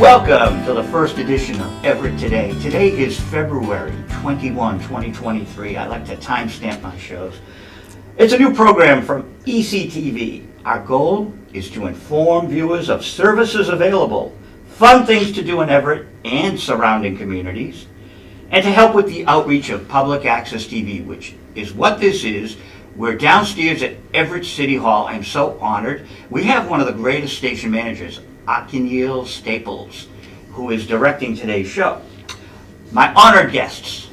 Welcome to the first edition of Everett Today. Today is February 21, 2023. I like to timestamp my shows. It's a new program from ECTV. Our goal is to inform viewers of services available, fun things to do in Everett and surrounding communities, and to help with the outreach of public access TV, which is what this is. We're downstairs at Everett City Hall. I'm so honored. We have one of the greatest station managers, Akinyele Staples, who is directing today's show. My honored guests,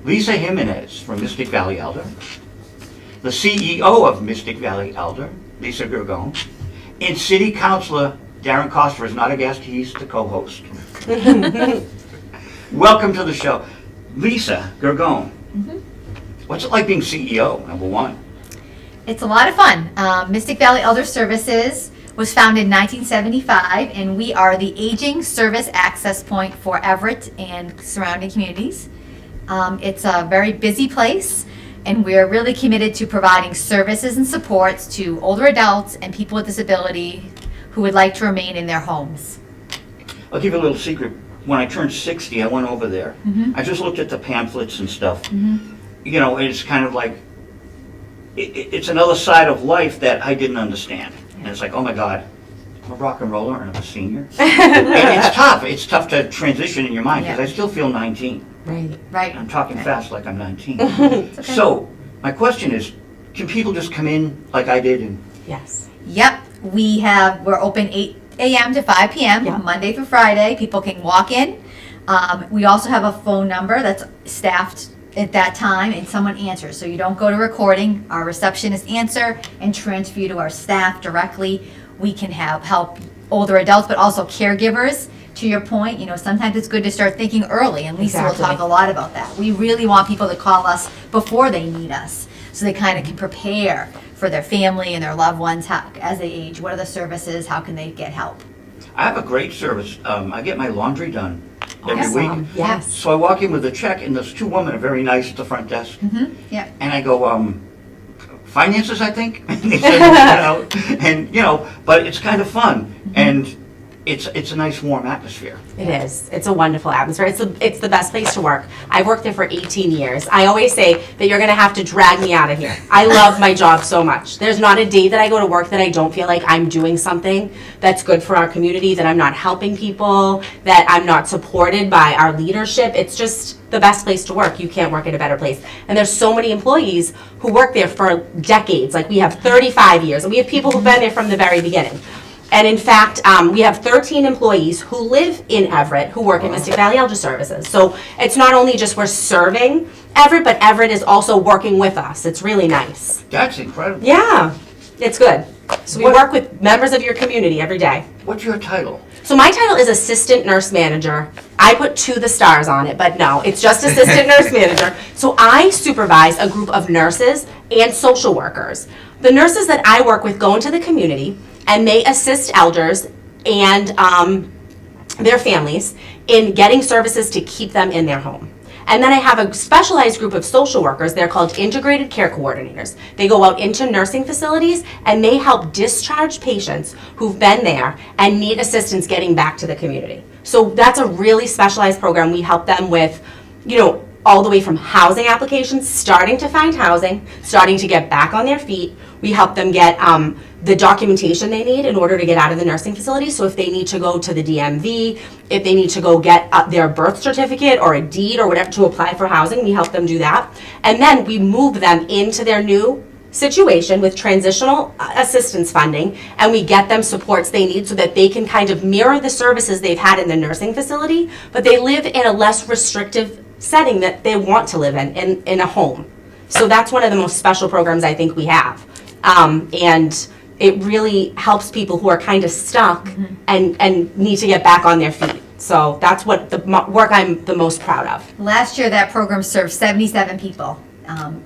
Lisa Jimenez from Mystic Valley Elder, the CEO of Mystic Valley Elder, Lisa Gurgone, and City Councilor Darren Costa is not a guest, he's the co-host. Welcome to the show. Lisa Gurgone, what's it like being CEO, number one? It's a lot of fun. Mystic Valley Elder Services was founded in 1975, and we are the aging service access point for Everett and surrounding communities. It's a very busy place, and we're really committed to providing services and supports to older adults and people with disability who would like to remain in their homes. I'll give you a little secret. When I turned 60, I went over there. I just looked at the pamphlets and stuff. You know, it's kind of like, it's another side of life that I didn't understand. And it's like, oh my God, I'm a rock and roller and I'm a senior. And it's tough. It's tough to transition in your mind because I still feel 19. Right. I'm talking fast like I'm 19. Okay. So my question is, can people just come in like I did? And Yes. Yep. We're open 8 a.m. to 5 p.m. Yeah. Monday through Friday. People can walk in. We also have a phone number that's staffed at that time and someone answers. So you don't go to recording. Our receptionists answer and transfer you to our staff directly. We can help older adults, but also caregivers. To your point, you know, sometimes it's good to start thinking early, and Lisa will talk a lot about that. We really want people to call us before they need us, so they kind of can prepare for their family and their loved ones as they age. What are the services? How can they get help? I have a great service. I get my laundry done every week. Yes. So I walk in with a check, and there's two women are very nice at the front desk. Yeah. And I go, finances, I think. And they said, but it's kind of fun, and it's a nice warm atmosphere. It is. It's a wonderful atmosphere. It's the best place to work. I've worked there for 18 years. I always say that you're going to have to drag me out of here. I love my job so much. There's not a day that I go to work that I don't feel like I'm doing something that's good for our community, that I'm not helping people, that I'm not supported by our leadership. It's just the best place to work. You can't work at a better place. And there's so many employees who work there for decades. Like we have 35 years, and we have people who've been there from the very beginning. And in fact, we have 13 employees who live in Everett who work at Mystic Valley Elder Services. So it's not only just we're serving Everett, but Everett is also working with us. It's really nice. That's incredible. Yeah, it's good. So we work with members of your community every day. What's your title? So my title is Assistant Nurse Manager. I put the stars on it, but no, it's just Assistant Nurse Manager. So I supervise a group of nurses and social workers. The nurses that I work with go into the community, and they assist elders and their families in getting services to keep them in their home. And then I have a specialized group of social workers. They're called Integrated Care Coordinators. They go out into nursing facilities and they help discharge patients who've been there and need assistance getting back to the community. So that's a really specialized program. We help them with, all the way from housing applications, starting to find housing, starting to get back on their feet. We help them get the documentation they need in order to get out of the nursing facility. So if they need to go to the DMV, if they need to go get their birth certificate or a deed or whatever to apply for housing, we help them do that. And then we move them into their new situation with transitional assistance funding, and we get them supports they need so that they can kind of mirror the services they've had in the nursing facility, but they live in a less restrictive setting that they want to live in a home. So that's one of the most special programs I think we have. And it really helps people who are kind of stuck and need to get back on their feet. So that's what the work I'm the most proud of. Last year, that program served 77 people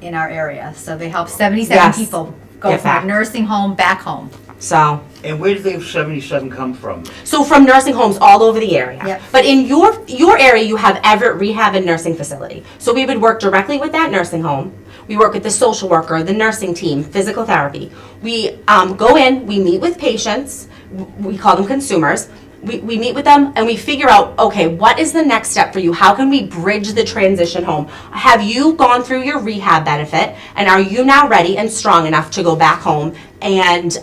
in our area. So they helped 77 people go from a nursing home back home. So. And where did those 77 come from? So from nursing homes all over the area. Yep. But in your area, you have Everett Rehab and Nursing Facility. So we would work directly with that nursing home. We work with the social worker, the nursing team, physical therapy. We go in, we meet with patients, we call them consumers. we meet with them and we figure out, okay, what is the next step for you? How can we bridge the transition home? Have you gone through your rehab benefit, and are you now ready and strong enough to go back home? And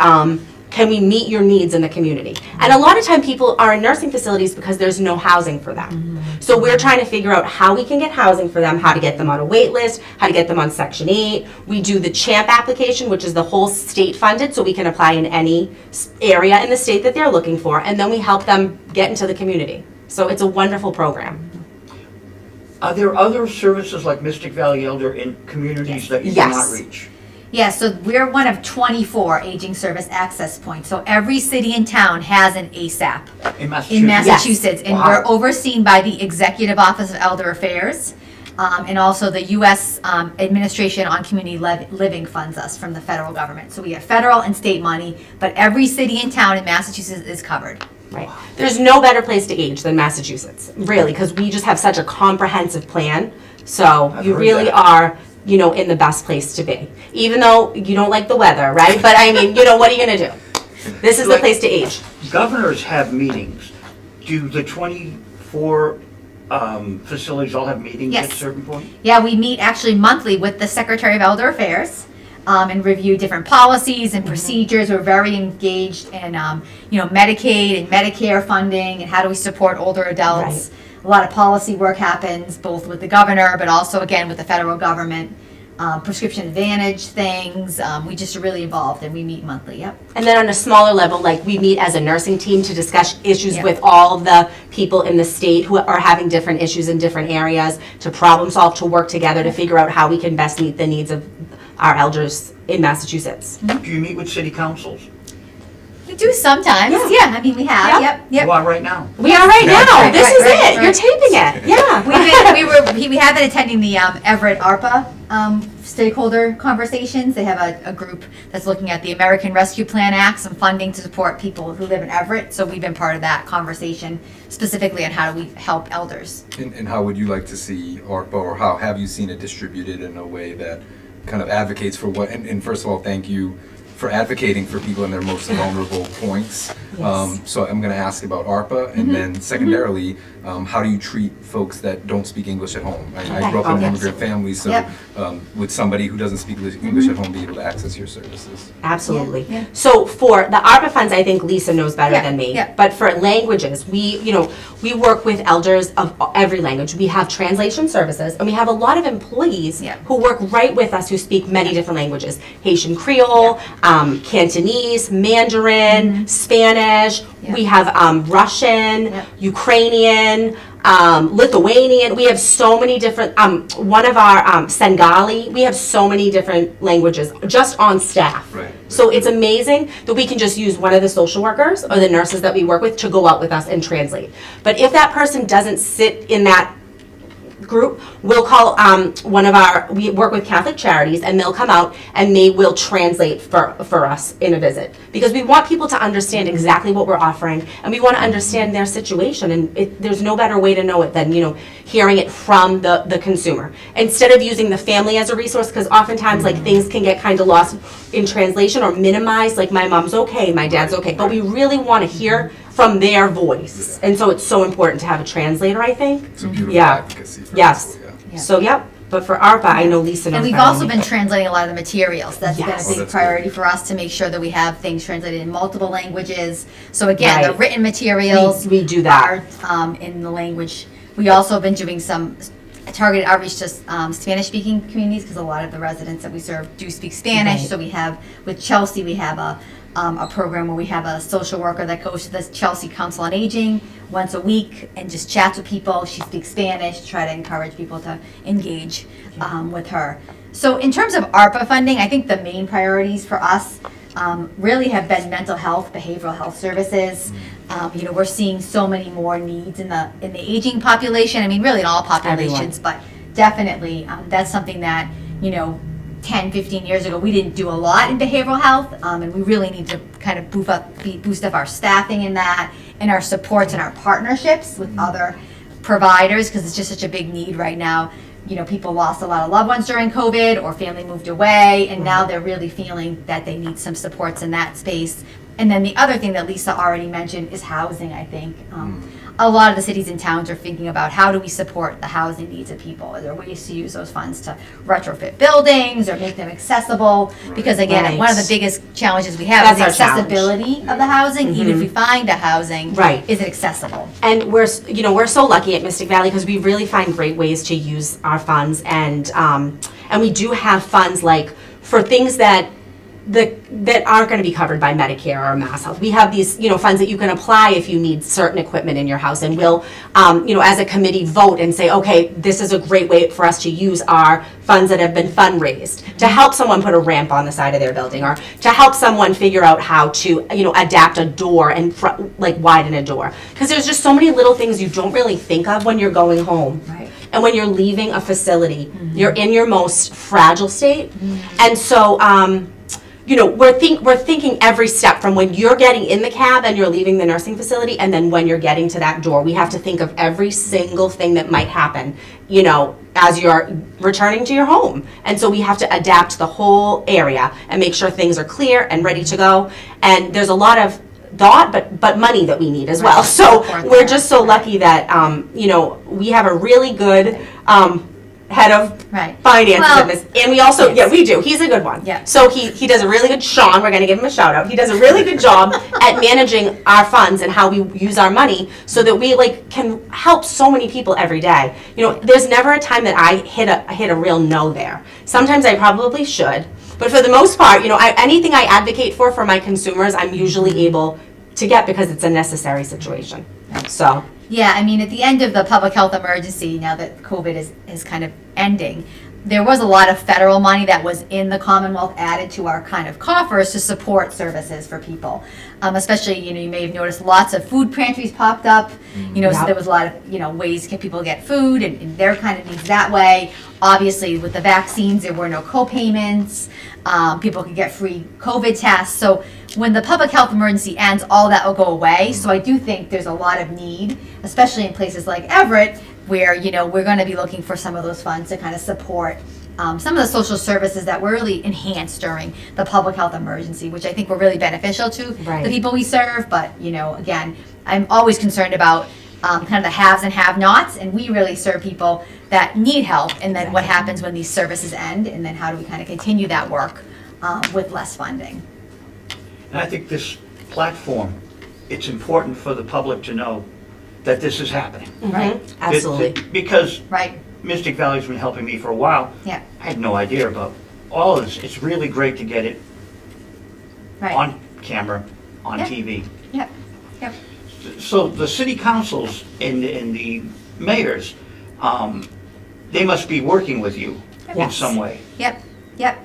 can we meet your needs in the community? And a lot of time people are in nursing facilities because there's no housing for them. So we're trying to figure out how we can get housing for them, how to get them on a wait list, how to get them on Section 8. We do the CHAMP application, which is the whole state funded, so we can apply in any area in the state that they're looking for, and then we help them get into the community. So it's a wonderful program. Are there other services like Mystic Valley Elder in communities that you Yes. cannot reach? Yeah, so we're one of 24 aging service access points. So every city and town has an ASAP In Massachusetts? in Massachusetts. And Wow. we're overseen by the Executive Office of Elder Affairs. And also the U.S. Administration on Community Living funds us from the federal government. So we have federal and state money, but every city and town in Massachusetts is covered. Right. There's no better place to age than Massachusetts, really, because we just have such a comprehensive plan. So I've you heard really that. are, in the best place to be. Even though you don't like the weather, right? But I mean, what are you going to do? This is the place to age. Governors have meetings. Do the 24 facilities all have meetings at Yes. a certain point? Yeah, we meet actually monthly with the Secretary of Elder Affairs and review different policies and procedures. We're very engaged in, Medicaid and Medicare funding and how do we support older adults. Right. A lot of policy work happens both with the governor, but also again with the federal government. Prescription Advantage things. We just are really involved and we meet monthly. Yep. And then on a smaller level, like we meet as a nursing team to discuss issues Yeah. with all the people in the state who are having different issues in different areas, to problem solve, to work together to figure out how we can best meet the needs of our elders in Massachusetts. Do you meet with city councils? We do sometimes. Yeah. Yeah, I mean we have. Yep. Yep. You are right now. We are right now. Right, This right, is right, it. right. You're taping it. Yeah. We have been attending the Everett ARPA stakeholder conversations. They have a group that's looking at the American Rescue Plan Act, some funding to support people who live in Everett. So we've been part of that conversation specifically on how do we help elders. And how would you like to see ARPA, or how have you seen it distributed in a way that kind of advocates for what, and first of all, thank you for advocating for people in their most vulnerable points. So I'm going to ask about ARPA, and then secondarily, how do you treat folks that don't speak English at home? I grew up in an Yep. immigrant family, so Yep. would somebody who doesn't speak English at home be able to access your services? Absolutely. Yeah, yeah. So for the ARPA funds, I think Lisa knows better Yeah, than me. yeah. But for languages, we work with elders of every language. We have translation services, and we have a lot of employees Yeah. who work right with us who speak many different languages: Haitian Creole, Cantonese, Mandarin, Spanish. Yeah. We have Russian, Yeah. Ukrainian. Lithuanian. We have so many different. One of our Sengali. We have so many different languages just on staff. Right. So it's amazing that we can just use one of the social workers or the nurses that we work with to go out with us and translate. But if that person doesn't sit in that group, we'll call we work with Catholic Charities, and they'll come out and they will translate for us in a visit, because we want people to understand exactly what we're offering, and we want to understand their situation, and there's no better way to know it than hearing it from the consumer, instead of using the family as a resource, because oftentimes like things can get kind of lost in translation or minimized, like my mom's okay, my dad's okay, but we really want to hear from their voice, and so it's so important to have a translator, I think. It's a beautiful Yeah. advocacy for Yes. people, Yeah. So, yep. But for ARPA, I know Lisa knows And we've better also than me. been translating a lot of the materials. That's Yes. been Oh, a big that's priority good. for us to make sure that we have things translated in multiple languages. So again, the Right. written materials We do that. are in the language. We also have been doing some targeted outreach to Spanish-speaking communities, because a lot of the residents that we serve do speak Spanish. Right. So we have, with Chelsea, we have a program where we have a social worker that goes to the Chelsea Council on Aging once a week and just chats with people. She speaks Spanish to try to encourage people to engage with her. So in terms of ARPA funding, I think the main priorities for us really have been mental health, behavioral health services. We're seeing so many more needs in the aging population. I mean, really in all populations, but definitely that's something that 10, 15 years ago, we didn't do a lot in behavioral health, and we really need to kind of boost up our staffing in that, and our supports and our partnerships with other providers, because it's just such a big need right now. People lost a lot of loved ones during COVID, or family moved away, and now they're really feeling that they need some supports in that space. And then the other thing that Lisa already mentioned is housing, I think. A lot of the cities and towns are thinking about how do we support the housing needs of people? Are there ways to use those funds to retrofit buildings or make them accessible? Because again, Right. one of the biggest challenges we have That's is our challenge. accessibility of the housing. Even if we find a housing, Right. is it accessible? And we're so lucky at Mystic Valley because we really find great ways to use our funds, and we do have funds like for things that aren't going to be covered by Medicare or Mass Health. We have these, funds that you can apply if you need certain equipment in your house, and we'll, as a committee, vote and say, okay, this is a great way for us to use our funds that have been fundraised to help someone put a ramp on the side of their building, or to help someone figure out how to, adapt a door and widen a door. Because there's just so many little things you don't really think of when you're going home. Right. And when you're leaving a facility, you're in your most fragile state. And so, we're thinking every step from when you're getting in the cab and you're leaving the nursing facility, and then when you're getting to that door. We have to think of every single thing that might happen, as you're returning to your home. And so we have to adapt the whole area and make sure things are clear and ready to go. And there's a lot of thought, but money that we need as well. So we're just so lucky that, we have a really good head of finances in this. And we also, we do. He's a good one. Yeah. So he does a really good, Sean, we're going to give him a shout out. He does a really good job at managing our funds and how we use our money so that we can help so many people every day. There's never a time that I hit a real no there. Sometimes I probably should. But for the most part, anything I advocate for my consumers, I'm usually able to get because it's a necessary situation. So. Yeah, I mean, at the end of the public health emergency, now that COVID is kind of ending, there was a lot of federal money that was in the Commonwealth added to our kind of coffers to support services for people. Especially, you may have noticed lots of food pantries popped up. So there was a lot of, ways people get food and their kind of needs that way. Obviously, with the vaccines, there were no co-payments. People could get free COVID tests. So when the public health emergency ends, all that will go away. So I do think there's a lot of need, especially in places like Everett, where, we're going to be looking for some of those funds to kind of support some of the social services that were really enhanced during the public health emergency, which I think were really beneficial to the people we serve. But, again, I'm always concerned about kind of the haves and have-nots, and we really serve people that need help. And then what happens when these services end, and then how do we kind of continue that work with less funding? And I think this platform, it's important for the public to know that this is happening. Right. Absolutely. Because Right. Mystic Valley's been helping me for a while. Yeah. I had no idea about all of this. It's really great to get it Right. on camera, on Yeah. TV. Yep. Yep. So the city councils and the mayors, they must be working with you in Yes. some way. Yep. Yep.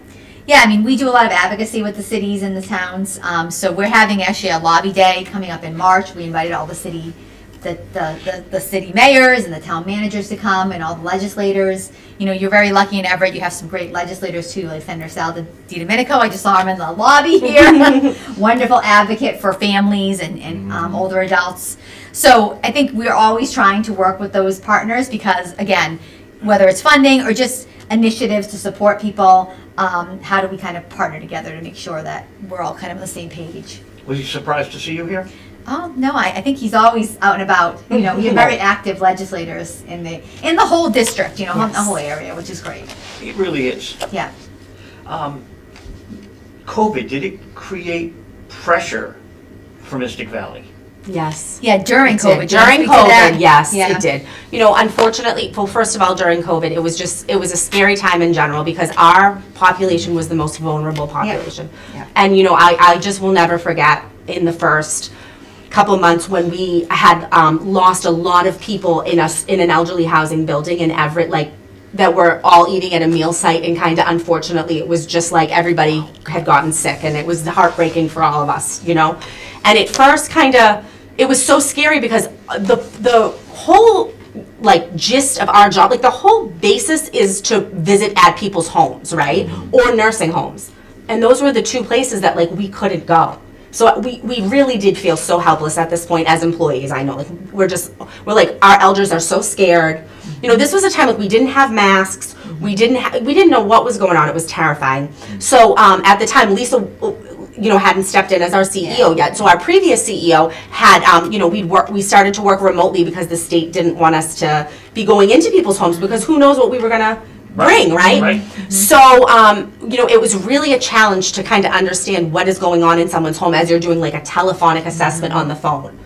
Yeah, I mean, we do a lot of advocacy with the cities and the towns. So we're having actually a lobby day coming up in March. We invited all the city mayors and the town managers to come, and all the legislators. You're very lucky in Everett. You have some great legislators too, like Senator Sal DiDomenico. I just saw him in the lobby here. Wonderful advocate for families and older adults. So I think we're always trying to work with those partners because, again, whether it's funding or just initiatives to support people, how do we kind of partner together to make sure that we're all kind of on the same page? Was he surprised to see you here? Oh, no, I think he's always out and about. We have very active legislators in the whole district, the whole area, which is great. It really is. Yeah. COVID, did it create pressure for Mystic Valley? Yes. Yeah, during It COVID. did. Do you wanna During speak to that? COVID, yes, Yeah. it did. Unfortunately, well, first of all, during COVID, it was a scary time in general because our population was the most vulnerable population. Yeah. And, I just will never forget in the first couple months when we had lost a lot of people in an elderly housing building in Everett, that were all eating at a meal site, and kind of unfortunately it was just like everybody had gotten sick, and it was heartbreaking for all of us, And at first it was so scary because the whole gist of our job, the whole basis is to visit at people's homes, right? Or nursing homes. And those were the two places that we couldn't go. So we really did feel so helpless at this point as employees. I know, we're our elders are so scared. This was a time we didn't have masks. We didn't know what was going on. It was terrifying. So at the time, Lisa, hadn't stepped in as our CEO yet. So our previous CEO had, we started to work remotely because the state didn't want us to be going into people's homes because who knows what we were gonna bring, right? So, it was really a challenge to kind of understand what is going on in someone's home as you're doing like a telephonic assessment on the phone.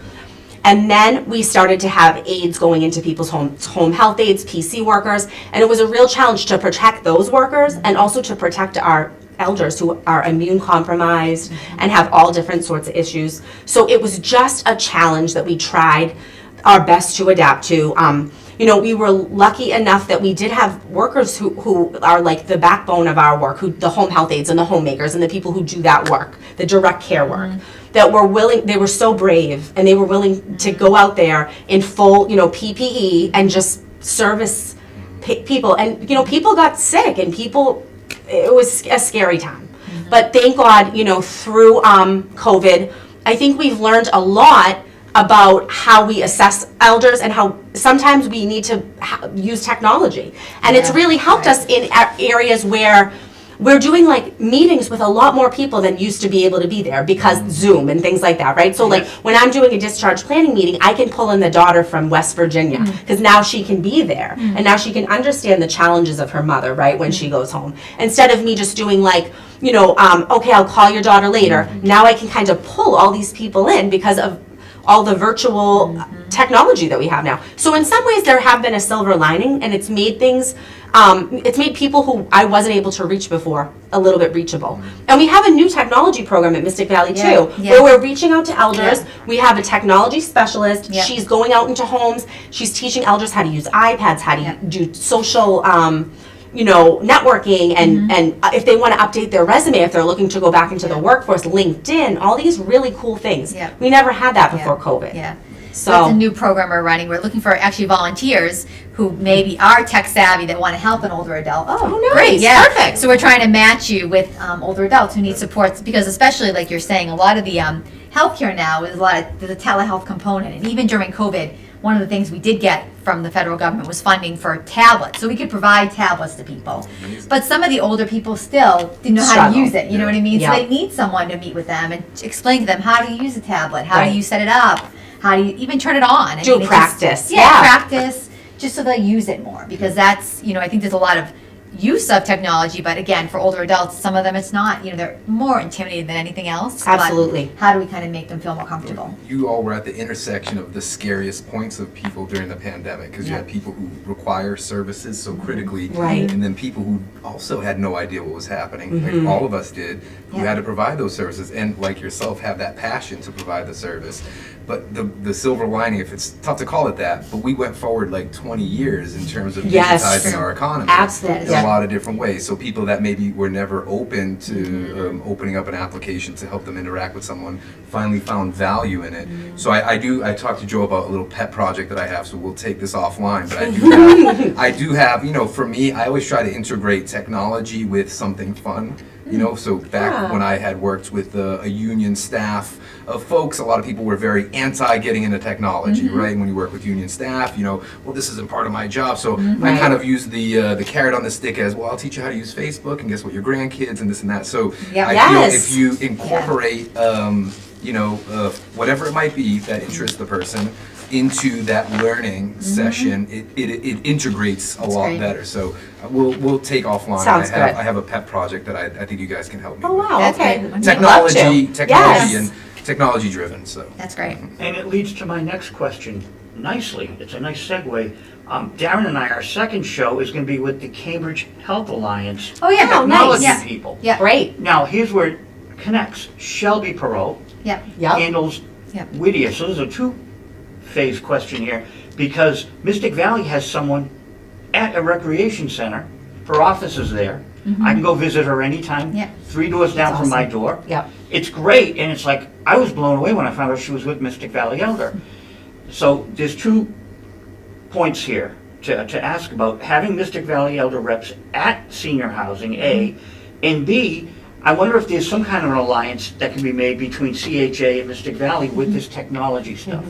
And then we started to have aides going into people's homes, home health aides, PC workers, and it was a real challenge to protect those workers and also to protect our elders who are immune compromised and have all different sorts of issues. So it was just a challenge that we tried our best to adapt to. We were lucky enough that we did have workers who are like the backbone of our work, the home health aides and the homemakers and the people who do that work, the direct care work, that were willing, they were so brave and they were willing to go out there in full, PPE and just service people. And, people got sick and it was a scary time. But thank God, through COVID, I think we've learned a lot about how we assess elders and how sometimes we need to use technology. And it's really helped us in areas where we're doing like meetings with a lot more people than used to be able to be there because Zoom and things like that, right? So like when I'm doing a discharge planning meeting, I can pull in the daughter from West Virginia because now she can be there and now she can understand the challenges of her mother, right, when she goes home. Instead of me just doing like, okay, I'll call your daughter later. Now I can kind of pull all these people in because of all the virtual technology that we have now. So in some ways there have been a silver lining and it's made things, it's made people who I wasn't able to reach before a little bit reachable. And we have a new technology program at Mystic Valley too, where we're reaching out to elders. We have a technology specialist. She's going out into homes. She's teaching elders how to use iPads, how to do social networking and if they want to update their resume, if they're looking to go back into the workforce, LinkedIn, all these really cool things. We never had that before COVID. So that's a new program we're running. We're looking for actually volunteers who maybe are tech savvy that want to help an older adult. Oh, nice. Great, Perfect. So we're trying to match you with older adults who need supports because especially like you're saying, a lot of the healthcare now is there's a telehealth component. And even during COVID, one of the things we did get from the federal government was funding for tablets. So we could provide tablets to people. But some of the older people still didn't know how to use it. You know what I mean? So they need someone to meet with them and explain to them how do you use a tablet? How do you set it up? How do you even turn it on? Do practice. Practice just so they'll use it more because that's, I think there's a lot of use of technology, but again, for older adults, some of them it's not, they're more intimidated than anything else. Absolutely. But how do we kind of make them feel more comfortable? You all were at the intersection of the scariest points of people during the pandemic because you had people who require services so critically, and then people who also had no idea what was happening, like all of us did, who had to provide those services and like yourself have that passion to provide the service. But the silver lining, if it's tough to call it that, but we went forward like 20 years in terms of digitizing our economy. Absolutely. In a lot of different ways. So people that maybe were never open to opening up an application to help them interact with someone finally found value in it. So I talked to Joe about a little pet project that I have, so we'll take this offline. But I do have, for me, I always try to integrate technology with something fun. So back when I had worked with a union staff of folks, a lot of people were very anti getting into technology, right? When you work with union staff, well, this isn't part of my job. So I kind of use the carrot on the stick as, well, I'll teach you how to use Facebook and guess what, your grandkids and this and that. So I feel if you incorporate, whatever it might be that interests the person, into that learning session, it integrates a lot better. So we'll take offline. Sounds good. I have a pet project that I think you guys can help me with. Oh wow, That's okay. great. Technology and technology driven. So that's great. And it leads to my next question nicely. It's a nice segue. Darren and I, our second show is going to be with the Cambridge Health Alliance. Oh yeah, Technology nice. people. Yeah. Great. Now here's where it connects. Shelby Perrault handles Whittier. So there's a two-phase question here because Mystic Valley has someone at a recreation center. Her office is there. I can go visit her anytime. 3 doors down from my door. It's great, and it's like I was blown away when I found out she was with Mystic Valley Elder. So there's 2 points here to ask about having Mystic Valley Elder reps at senior housing, A, and B, I wonder if there's some kind of an alliance that can be made between CHA and Mystic Valley with this technology stuff.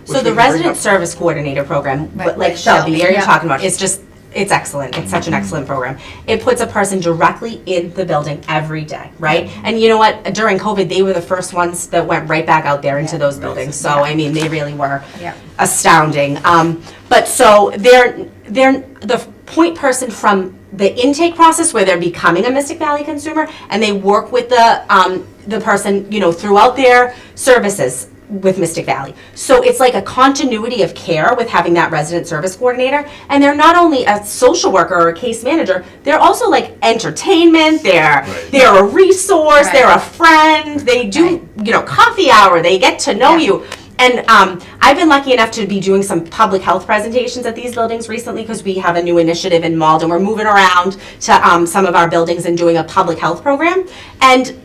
So the resident service coordinator program, like Shelby, you're talking about, is just It's excellent. It's such an excellent program. It puts a person directly in the building every day, right? And you know what? During COVID, they were the first ones that went right back out there into those buildings. So, I mean, they really were astounding. But so they're the point person from the intake process where they're becoming a Mystic Valley consumer, and they work with the person, you know, throughout their services with Mystic Valley. So it's like a continuity of care with having that resident service coordinator. And they're not only a social worker or a case manager, they're also like entertainment, they're a resource, they're a friend, they do, you know, coffee hour, they get to know you. And I've been lucky enough to be doing some public health presentations at these buildings recently because we have a new initiative in Malden. We're moving around to some of our buildings and doing a public health program. And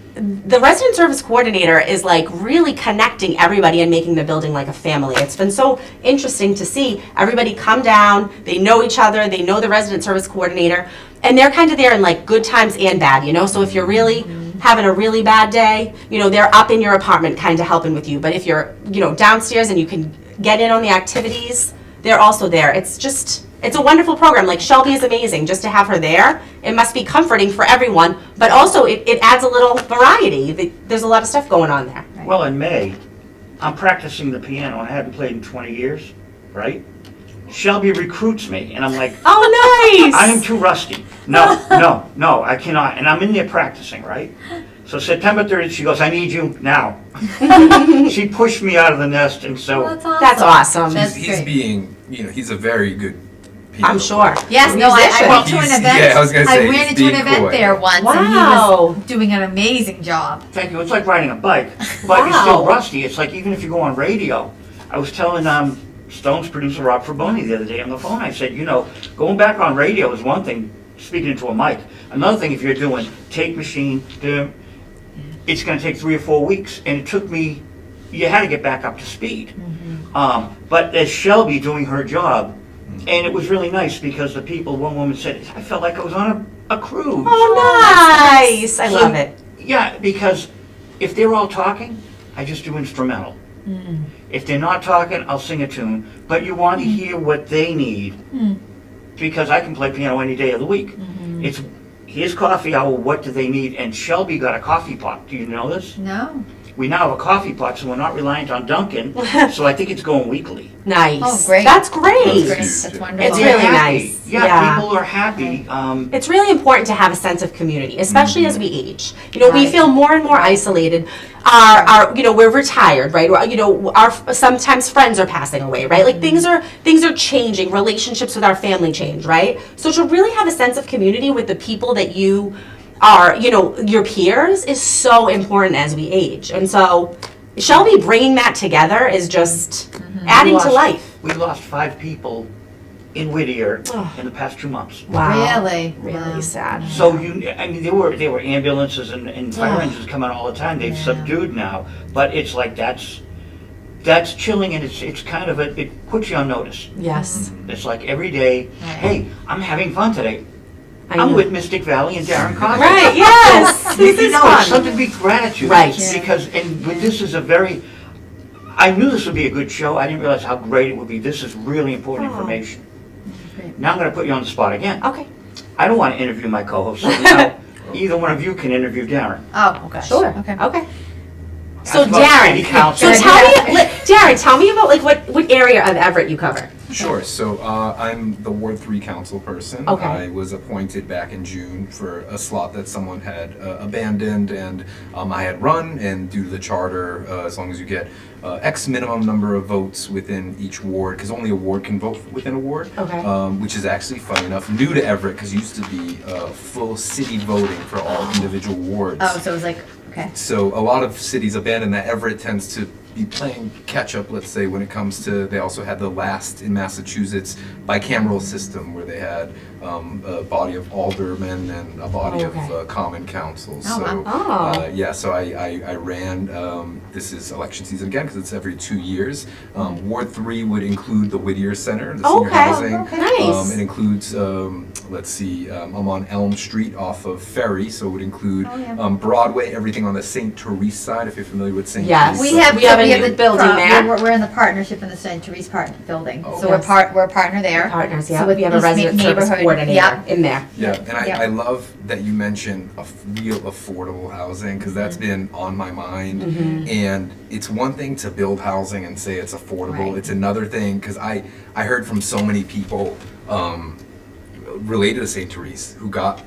the resident service coordinator is like really connecting everybody and making the building like a family. It's been so interesting to see everybody come down, they know each other, they know the resident service coordinator, and they're kind of there in like good times and bad, you know? So if you're really having a really bad day, you know, they're up in your apartment kind of helping with you. But if you're, you know, downstairs and you can get in on the activities, they're also there. It's a wonderful program. Like Shelby is amazing. Just to have her there, it must be comforting for everyone. But also, it adds a little variety. There's a lot of stuff going on there. Well, in May, I'm practicing the piano, and I haven't played in 20 years, right? Shelby recruits me, and I'm like, oh, nice! I am too rusty. No, I cannot. And I'm in there practicing, right? So September 30th, she goes, I need you now. She pushed me out of the nest, and so... Well, That's awesome. He's being, you know, he's a very good I'm sure. Yes, no, I went to an event. Yeah, I was gonna say, I ran into an event there once, and he was doing an amazing job. Thank you. It's like riding a bike, but it's still rusty. It's like even if you go on radio. I was telling Stone's producer Rob Fraboni the other day on the phone. I said, you know, going back on radio is one thing, speaking into a mic. Another thing, if you're doing tape machine, it's going to take 3 or 4 weeks, and it took me. You had to get back up to speed. But as Shelby doing her job. And it was really nice because the people, one woman said, I felt like I was on a cruise. Oh, nice. I love it. Yeah, because if they're all talking, I just do instrumental. If they're not talking, I'll sing a tune. But you want to hear what they need. Because I can play piano any day of the week. It's here's coffee hour, what do they need? And Shelby got a coffee pot. Do you know this? No. We now have a coffee pot, so we're not reliant on Dunkin'. So I think it's going weekly. Nice. Oh, great. That's great. That's wonderful. It's really nice. Yeah, people are happy. It's really important to have a sense of community, especially as we age. You know, we feel more and more isolated. You know, we're retired, right? Or, you know, sometimes friends are passing away, right? Like things are changing. Relationships with our family change, right? So to really have a sense of community with the people that you are, you know, your peers is so important as we age. And so Shelby bringing that together is just adding to life. We lost 5 people in Whittier in the past 2 months. Wow. Really? Really sad. So I mean, there were ambulances and fire engines coming all the time. They've subdued now, but it's like that's chilling, and it's kind of it puts you on notice. Yes. It's like every day, hey, I'm having fun today. I'm with Mystic Valley and Darren Costa. Right, yes. This is fun. It's something to be gratitude. Right. Because, and this is I knew this would be a good show. I didn't realize how great it would be. This is really important information. Now I'm going to put you on the spot again. Okay. I don't want to interview my co-host, so now either one of you can interview Darren. Oh, gosh. Sure. Okay. So That's about city council. Tell me about like what area of Everett you cover. Sure. So I'm the Ward 3 council person. Okay. I was appointed back in June for a slot that someone had abandoned, and I had run. And due to the charter, as long as you get X minimum number of votes within each ward, because only a ward can vote within a ward. Okay. Which is actually, funny enough, new to Everett, because it used to be full city voting for all individual wards. Oh, so it was like, okay. So a lot of cities abandon that. Everett tends to be playing catch up, let's say, when it comes to, they also had the last in Massachusetts bicameral system where they had a body of aldermen and a body of common council. So I ran, this is election season again because it's every 2 years. Ward 3 would include the Whittier Center, the senior housing. Nice. It includes, let's see, I'm on Elm Street off of Ferry, so it would include Broadway, everything on the St. Therese side, if you're familiar with St. Therese. We have we have new the building there. We're in the partnership in the St. Therese Debuilding, Oh. so Yes. we're a partner there. Partners, yeah. So with We have a this resident service neighborhood, coordinator yeah. in there. Yeah, and Yeah. I love that you mentioned real affordable housing, because that's been on my mind. And it's one thing to build housing and say it's affordable. Right. It's another thing, because I heard from so many people related to St. Therese who got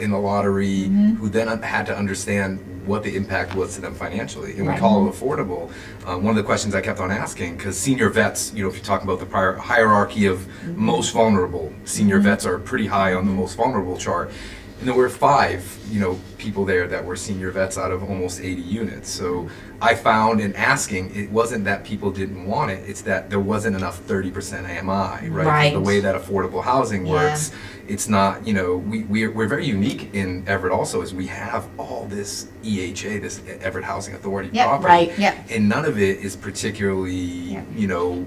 in the lottery, who then had to understand what the impact was to them financially. And we call it affordable. One of the questions I kept on asking, because senior vets, you know, if you talk about the prior hierarchy of most vulnerable, senior vets are pretty high on the most vulnerable chart. And there were 5, you know, people there that were senior vets out of almost 80 units. So I found in asking, it wasn't that people didn't want it, it's that there wasn't enough 30% AMI, right? 'Cause Right. the way that affordable housing Yeah. works, it's not, you know, we're very unique in Everett also, is we have all this EHA, this Everett Housing Authority Yep. property. Right. Yep. And none of it is particularly, you know,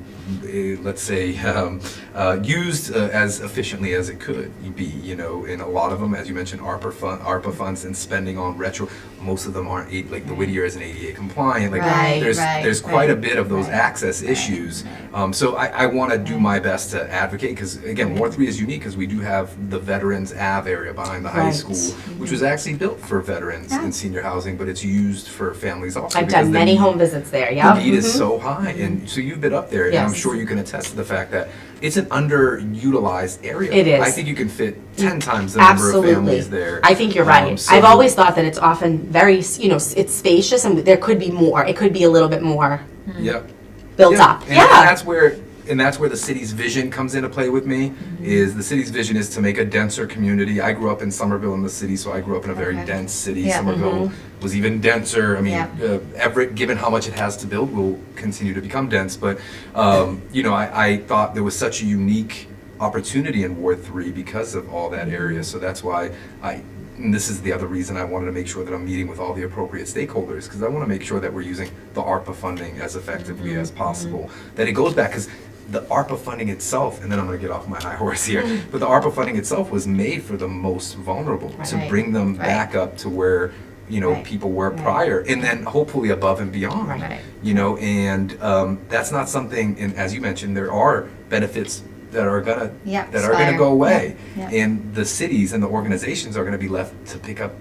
let's say, used as efficiently as it could be, you know, and a lot of them, as you mentioned, ARPA funds and spending on retro, most of them aren't, like the Whittier isn't ADA compliant, like Right, there's quite a right, bit of those right, access issues. So I want to do my best to advocate, because again, Ward 3 is unique, because we do have the Veterans Ave area behind the high Right. school, which was actually built for veterans Yeah. in senior housing, but it's used for families also. I've because done the many need- home visits there, yeah. the need is so high, and so you've been up there, and I'm Yes. sure you can attest to the fact that it's an underutilized area. It is. I think you can fit 10 times the number of Absolutely. families there. I think you're right. So- I've always thought that it's often very, you know, it's spacious and there could be more. It could be a little bit more Yep. built Yeah, up. and Yeah. that's where the city's vision comes into play with me. Is the city's vision is to make a denser community. I grew up in Somerville in the city, so I grew up in a very Okay. dense city. Yeah. Somerville was even denser. I mean, Yeah. Everett, given how much it has to build, will continue to become dense. But you know, I thought there was such a unique opportunity in Ward 3 because of all that area. So that's why and this is the other reason I wanted to make sure that I'm meeting with all the appropriate stakeholders, because I want to make sure that we're using the ARPA funding as effectively as possible. That it goes back, because the ARPA funding itself, and then I'm going to get off my high horse here, but the ARPA funding itself was made for the most vulnerable, to Right. bring them Right. back up to where, you know, Right. people were Right. prior, and then hopefully above and beyond. Right. You know, and that's not something, and as you mentioned, there are benefits that are gonna Yeah, that are gonna expire. go away, Yeah, yeah. and the cities and the organizations are gonna be left to pick up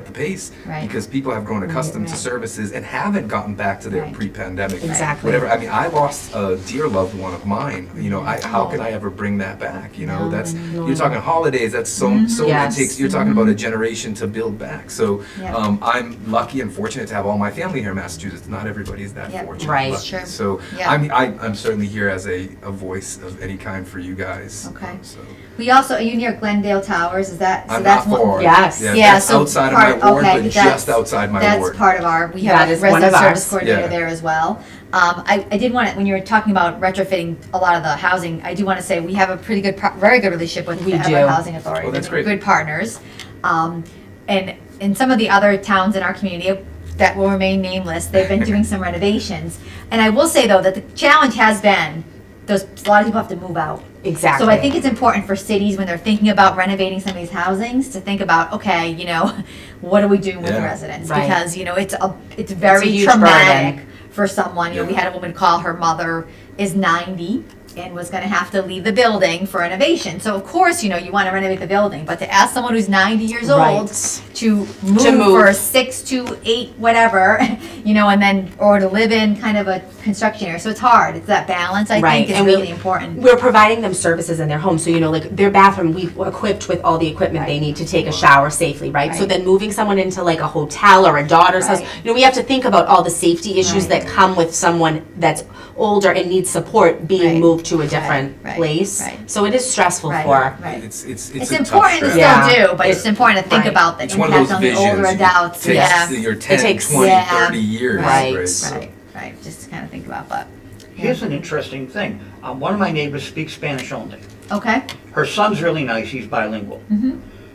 the pace, Right. because people have grown accustomed to Right. services and haven't gotten back to their Right. pre-pandemic Exactly. whatever. I mean, I lost a dear loved one of mine. You know, how could I ever bring that back? You know, No, that's no. you're talking holidays. That's so Yes. it takes. You're talking about a generation to build back. So Yeah. I'm lucky and fortunate to have all my family here in Massachusetts. Not everybody is that Yeah. fortunate. Right. lucky. Sure. So Yeah. I'm certainly here as a voice of any kind for you guys. Okay. So We also, are you near Glendale Towers? Is that, so I'm that's not one? far. Yes. Yeah, that's so outside part- of my ward, okay, but that's- just outside my That's ward. part of our, we That have a is one resident of service ours. coordinator Yeah. there as well. I did want to, when you were talking about retrofitting a lot of the housing, I do want to say we have a pretty good, very good relationship with We the do. Everett Housing Authority. Oh, that's They're great. Good partners. And in some of the other towns in our community that will remain nameless, they've been doing some renovations. And I will say though, that the challenge has been, a lot of people have to move out. Exactly. So I think it's important for cities when they're thinking about renovating some of these housings to think about, okay, you know, what do we do with the Yeah. residents? Right. Because, you know, it's very huge traumatic burden. for someone. You know, we Yeah. had a woman call, her mother is 90 and was gonna have to leave the building for renovation. So of course, you know, you wanna renovate the building, but to ask someone who's 90 years old Right. to move for 6 to 8, whatever, you know, and then, or to live in kind of a construction area. So it's hard. It's that balance, I Right, think, is and really important. We're providing them services in their home, so you know, like their bathroom, we've equipped with all the equipment they need to take a shower safely, right? So Right. then moving someone into like a hotel or a daughter's house, Right. you know, we have to think about all the safety issues Right. that come with someone that's older and needs support being Right. moved to a different Right. place. Right. So it is stressful Right. for. Right. It's It's a tough important to stretch. still Yeah. do, but it's important to think Right. about the It's one of impact those on the visions. older adults. It Yeah. takes your 10, takes- 20, Yeah. 30 years. Right. So- Right, just to kind of think about, but, Here's an interesting thing. One of my neighbors speaks Spanish only. okay, Her son's really nice, he's bilingual.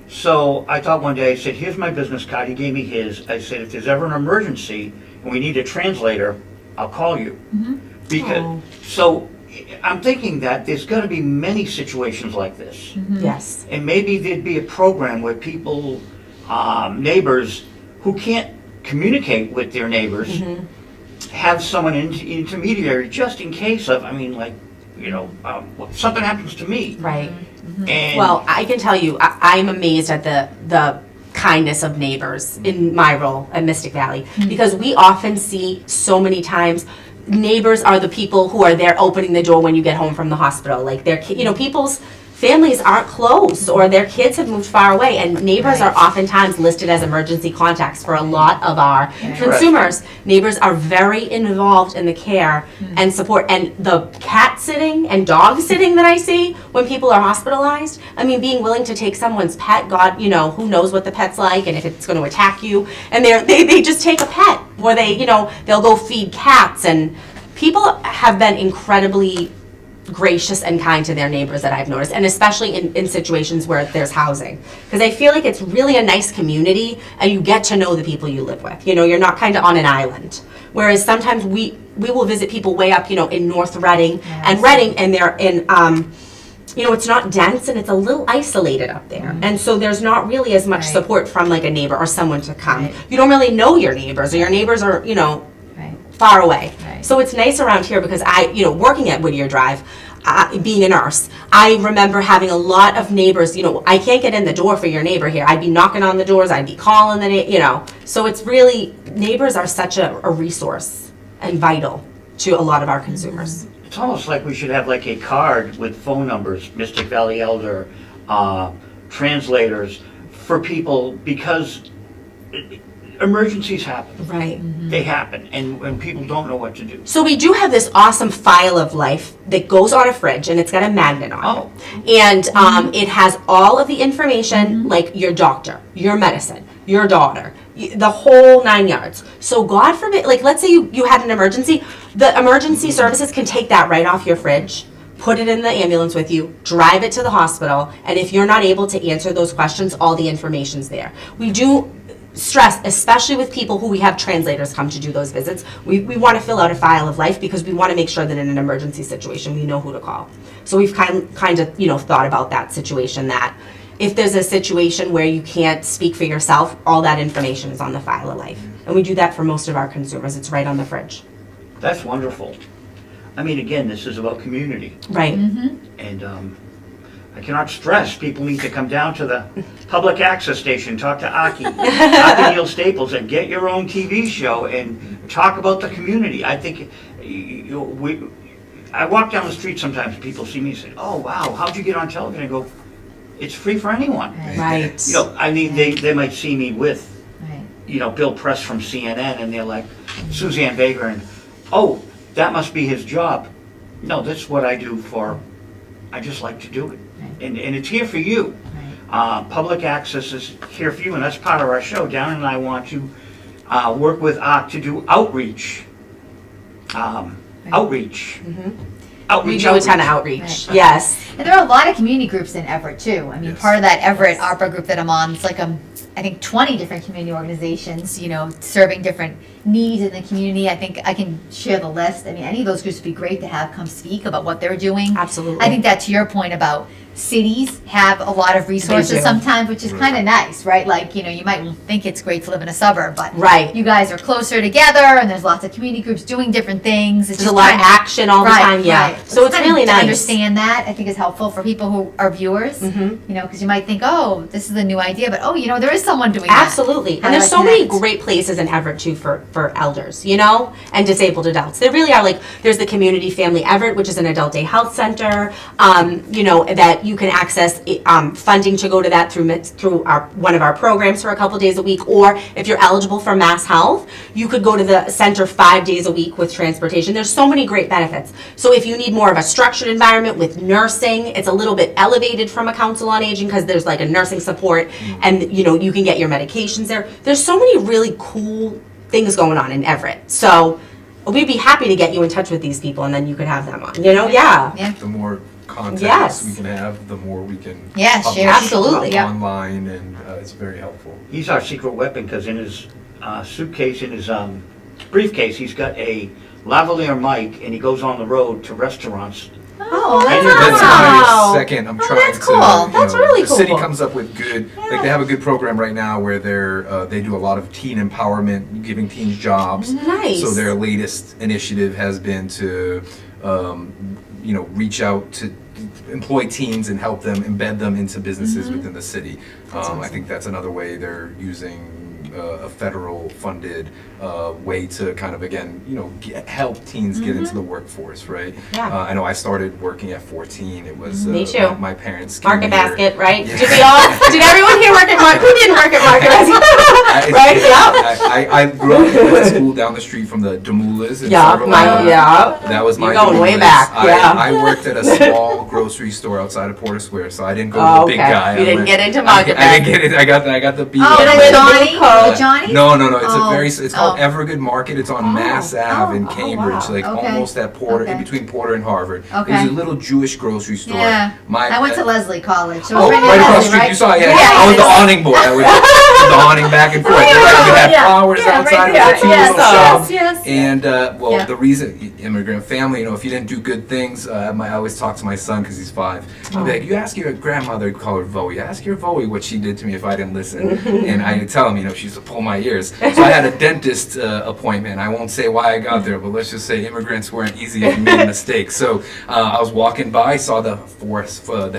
So I thought one day, I said, here's my business card, he gave me his. I said, if there's ever an emergency and we need a translator, I'll call you. Because, so I'm thinking that there's gonna be many situations like this. Yes. And maybe there'd be a program where people, neighbors who can't communicate with their neighbors, have someone intermediary just in case of, I mean, like, you know, something happens to me. Right. And Well, I can tell you, I'm amazed at the kindness of neighbors in my role at Mystic Valley, because we often see so many times neighbors are the people who are there opening the door when you get home from the hospital. Like people's families aren't close or their kids have moved far away, and neighbors are oftentimes listed as emergency contacts for a lot of our consumers. Neighbors are very involved in the care and support, and the cat sitting and dog sitting that I see when people are hospitalized, I mean, being willing to take someone's pet, God, you know, who knows what the pet's like and if it's going to attack you, and they just take a pet, or they'll go feed cats, and people have been incredibly gracious and kind to their neighbors that I've noticed, and especially in situations where there's housing, because I feel like it's really a nice community and you get to know the people you live with. You know, you're not kind of on an island, whereas sometimes we will visit people way up, you know, in North Reading and Reading, and they're in you know, it's not dense and it's a little isolated up there, and so there's not really as much support from like a neighbor or someone to come. You don't really know your neighbors, or your neighbors are, you know, far away. So it's nice around here, because working at Whittier Drive, being a nurse, I remember having a lot of neighbors. You know, I can't get in the door for your neighbor here. I'd be knocking on the doors, I'd be calling you know. So it's really, neighbors are such a resource and vital to a lot of our consumers. it's almost like we should have like a card with phone numbers, Mystic Valley Elder, translators for people, because emergencies happen. Right. They happen, and when people don't know what to do. So we do have this awesome file of life that goes on a fridge, and it's got a magnet on it. And it has all of the information, like your doctor, your medicine, your daughter, the whole 9 yards. So God forbid, like let's say you had an emergency, the emergency services can take that right off your fridge, put it in the ambulance with you, drive it to the hospital, and if you're not able to answer those questions, all the information's there. We do stress, especially with people who we have translators come to do those visits, we want to fill out a file of life, because we want to make sure that in an emergency situation we know who to call. So we've kind of thought about that situation, that if there's a situation where you can't speak for yourself, all that information is on the file of life. And we do that for most of our consumers. It's right on the fridge. That's wonderful. I mean, again, this is about community. Right. And I cannot stress, people need to come down to the public access station, talk to Akinyele Staples, and get your own TV show and talk about the community. I think I walk down the street sometimes, people see me and say, "Oh wow, how'd you get on television?" I go, "It's free for anyone." Right. You know, I mean, they might see me with, Bill Press from CNN, and they're like, Suzanne Baker, and oh, that must be his job. No, that's what I do I just like to do it. And it's here for you. Public access is here for you, and that's part of our show. Darren and I want to work with ARC to do outreach. Outreach. We do a ton of outreach. Right. Yes. And there are a lot of community groups in Everett too. I mean, part of that Everett ARPA group that I'm on, it's like I think 20 different community organizations, serving different needs in the community. I think I can share the list. I mean, any of those groups would be great to have come speak about what they're doing. Absolutely. I think that to your point about cities have a lot of resources sometimes, which is kind of nice, right? Like, you might think it's great to live in a suburb, but you guys are closer together, and there's lots of community groups doing different things. It's There's a lot of action all the time, yeah. So it's really nice. To understand that, I think, is helpful for people who are viewers, because you might think, oh, this is a new idea, but there is someone doing that. Absolutely. And there's so many great places in Everett too for elders, and disabled adults. There really are, there's the Community Family Everett, which is an adult day health center, that you can access funding to go to that through one of our programs for a couple days a week, or if you're eligible for Mass Health, you could go to the center 5 days a week with transportation. There's so many great benefits. So if you need more of a structured environment with nursing, it's a little bit elevated from a Council on Aging, because there's a nursing support, and you can get your medications there. There's so many really cool things going on in Everett. So we'd be happy to get you in touch with these people, and then you could have them on. The more contacts we can have, the more we can share absolutely online, and it's very helpful. He's our secret weapon, because in his suitcase, in his briefcase, he's got a lavalier mic, and he goes on the road to restaurants Oh, And that's you're awesome. Wow. my second. I'm Oh, trying that's to. cool. That's really The city cool. comes up with good, like they have a good program right now where they do a lot of teen empowerment, giving teens jobs. Nice. So their latest initiative has been to, reach out to employ teens and help them embed them into businesses within the city. I think that's another way they're using a federal funded way to kind of, again, help teens get into the workforce, right? Yeah. I know I started working at 14. It was Me too. my parents came Market here. basket, right? Yeah. Did everyone here work at Market? Who didn't work at Market basket? Right? Yeah. I grew up in a school down the street from the Demoulas in Yeah, Silver my, Lake. yeah. That was my You're going way Demoulas. back, yeah. I worked at a small grocery store outside of Porter Square, so I didn't go to Oh, the big okay. guy. You didn't get into Market I didn't get it. I got the B. Oh, Get that's away Johnny? with the code. Johnny? No. It's Oh. it's called Everett Market. It's on Mass Ave in oh, Cambridge, wow. like Okay. almost at Porter, in Okay. between Porter and Harvard. It Okay. was a little Jewish grocery store. Yeah. I went to Leslie. Leslie College. So Oh, it was right across the Leslie, street. right? You saw, yeah. Yeah, I was the yeah. awning boy. I would put the awning back and forth. Yeah, We had yeah. flowers Yeah, outside right of there. the cute Yes, little shop. yes. And Yeah. the reason, immigrant family, if you didn't do good things, I always talk to my son because he's 5. I'd be like, you ask your grandmother, call her Voe. Ask your Voe what she did to me if I didn't listen. And I'd tell him, she used to pull my ears. So I had a dentist appointment. I won't say why I got there, but let's just say immigrants weren't easy if you made a mistake. So I was walking by, saw the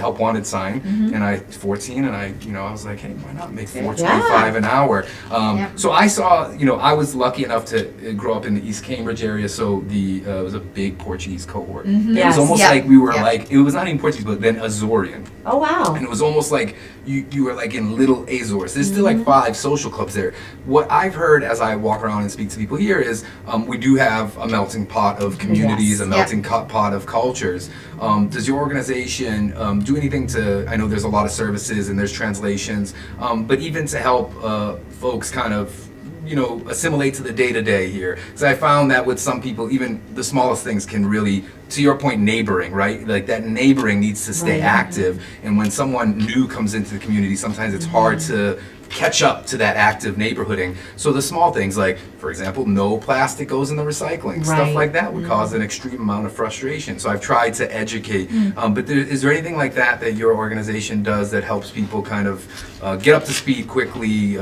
help wanted sign, and 14, and I was like, hey, why not make $4.25 an hour? Yeah. So I saw, I was lucky enough to grow up in the East Cambridge area, so it was a big Portuguese cohort. It Yes. was almost Yeah. like we were Yeah. it was not even Portuguese, but then Azorean. Oh, wow. And it was almost like you were like in Little Azores. There's still like 5 social clubs there. What I've heard as I walk around and speak to people here is we do have a melting pot of communities, Yes. a melting pot of cultures. Does your organization do anything to, I know there's a lot of services and there's translations, but even to help folks kind of assimilate to the day-to-day here? Because I found that with some people, even the smallest things can really, to your point, neighboring, right? Like that neighboring needs to stay Right. active. And when someone new comes into the community, sometimes it's hard to catch up to that active neighborhooding. So the small things like, for example, no plastic goes in the recycling. Stuff Right. like that would cause an extreme amount of frustration. So I've tried to educate. But is there anything like that your organization does that helps people kind of get up to speed quickly,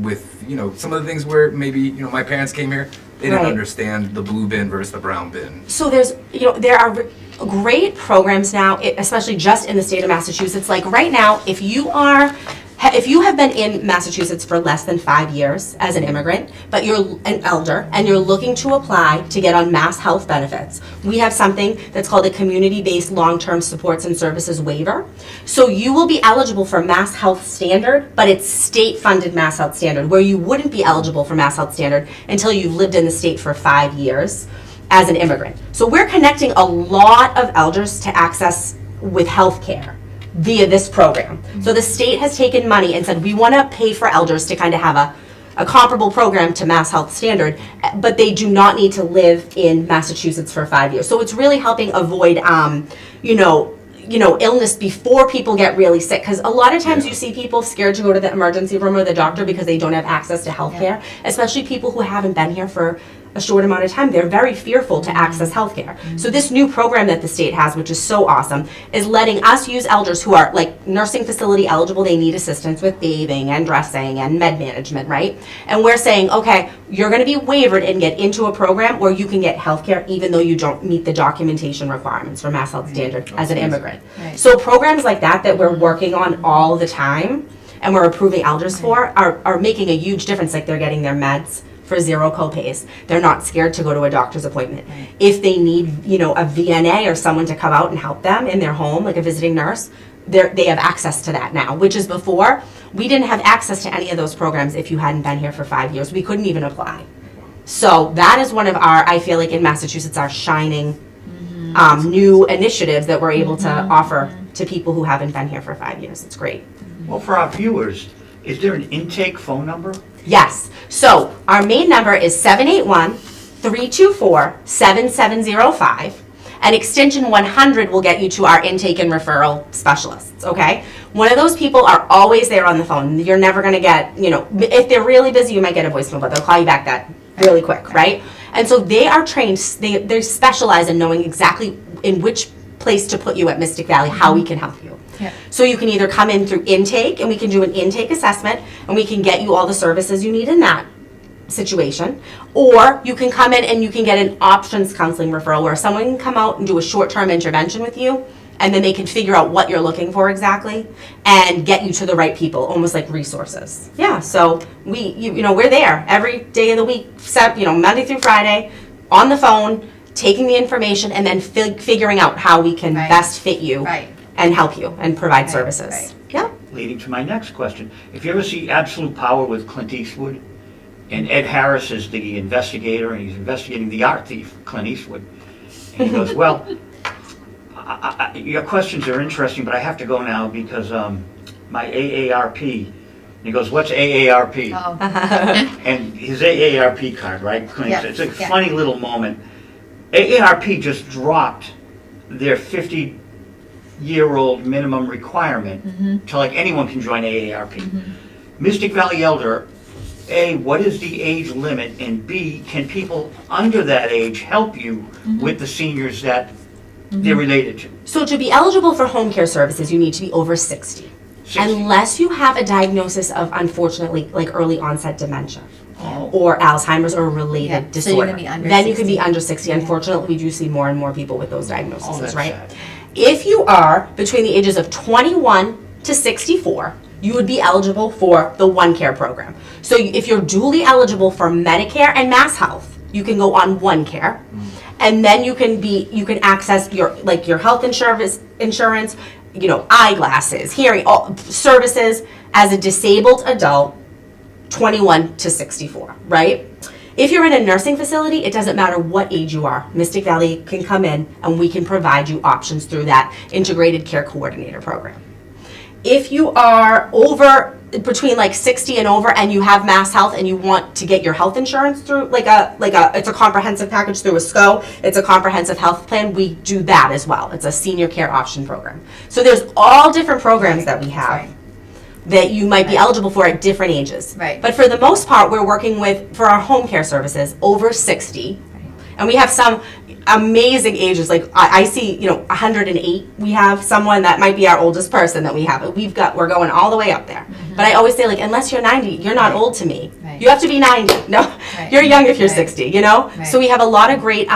with, some of the things where maybe, my parents came here, they didn't Right. understand the blue bin versus the brown bin. So there are great programs now, especially just in the state of Massachusetts. Like right now, if you have been in Massachusetts for less than 5 years as an immigrant, but you're an elder and you're looking to apply to get on mass health benefits, we have something that's called a community-based long-term supports and services waiver. So you will be eligible for mass health standard, but it's state-funded mass health standard, where you wouldn't be eligible for mass health standard until you've lived in the state for 5 years as an immigrant. So we're connecting a lot of elders to access with health care via this program. So the state has taken money and said, we want to pay for elders to kind of have a comparable program to Mass Health Standard, but they do not need to live in Massachusetts for 5 years. So it's really helping avoid, illness before people get really sick. Because a lot of times Yeah. you see people scared to go to the emergency room or the doctor because they don't have access to health care, especially people who haven't been here for a short amount of time. They're very fearful to access healthcare. So this new program that the state has, which is so awesome, is letting us use elders who are like nursing facility eligible. They need assistance with bathing and dressing and med management, right? And we're saying, okay, you're going to be waivered and get into a program where you can get healthcare even though you don't meet the documentation requirements for Mass Health Standard as an immigrant. Right. So programs like that we're working on all the time and we're approving elders for are making a huge difference. Like they're getting their meds for 0 copays. They're not scared to go to a doctor's appointment. If they need, a VNA or someone to come out and help them in their home, like a visiting nurse, they have access to that now, which is before, we didn't have access to any of those programs if you hadn't been here for 5 years. We couldn't even apply. So that is one of I feel like in Massachusetts, our shining new initiatives that we're able to offer to people who haven't been here for 5 years. It's great. Well, for our viewers, is there an intake phone number? Yes. So our main number is 781-324-7705. And extension 100 will get you to our intake and referral specialists, okay? One of those people are always there on the phone. You're never going to get, if they're really busy, you might get a voicemail, but they'll call you back that really quick, right? And so they are trained, they specialize in knowing exactly in which place to put you at Mystic Valley, how we can help you. Yeah. So you can either come in through intake, and we can do an intake assessment, and we can get you all the services you need in that situation, or you can come in and you can get an options counseling referral where someone can come out and do a short-term intervention with you, and then they can figure out what you're looking for exactly and get you to the right people, almost like resources. Yeah, so we're there every day of the week, Monday through Friday, on the phone, taking the information and then figuring out how we can Right. best fit you Right. and help you and provide Right, services. right. Yeah. Leading to my next question. If you ever see Absolute Power with Clint Eastwood, and Ed Harris is the investigator, and he's investigating the art thief, Clint Eastwood, and he goes, well, your questions are interesting, but I have to go now because my AARP. And he goes, what's AARP? Oh, And his AARP card, right? Clint, Yeah, it's a yeah. funny little moment. AARP just dropped their 50-year-old minimum requirement to like anyone can join AARP. Mystic Valley Elder, A, what is the age limit? And B, can people under that age help you with the seniors that they're related to? So to be eligible for home care services, you need to be over 60. 60. Unless you have a diagnosis of, unfortunately, like early onset dementia Oh. or Alzheimer's or a related Yeah, so disorder. you're gonna be under then you can be 60. under 60. Unfortunately, we do see more and more people with those diagnoses, Oh, that's right? sad. If you are between the ages of 21 to 64, you would be eligible for the One Care program. So if you're duly eligible for Medicare and Mass Health, you can go on One Care. And then you can access your health insurance, eyeglasses, hearing services as a disabled adult, 21 to 64, right? If you're in a nursing facility, it doesn't matter what age you are. Mystic Valley can come in and we can provide you options through that integrated care coordinator program. If you are between 60 and over and you have Mass Health and you want to get your health insurance through it's a comprehensive package through a SCO, it's a comprehensive health plan, we do that as well. It's a senior care option program. So there's all different programs that we have Right. that you might be eligible for at different ages. Right. But for the most part, we're working for our home care services over 60. And we have some amazing ages, like I see, 108. We have someone that might be our oldest person that we have. We're going all the way up there. But I always say, unless you're 90, you're not old to me. Right. You have to be 90. No, Right. you're young if you're Right. 60. Right. So we have a lot of great,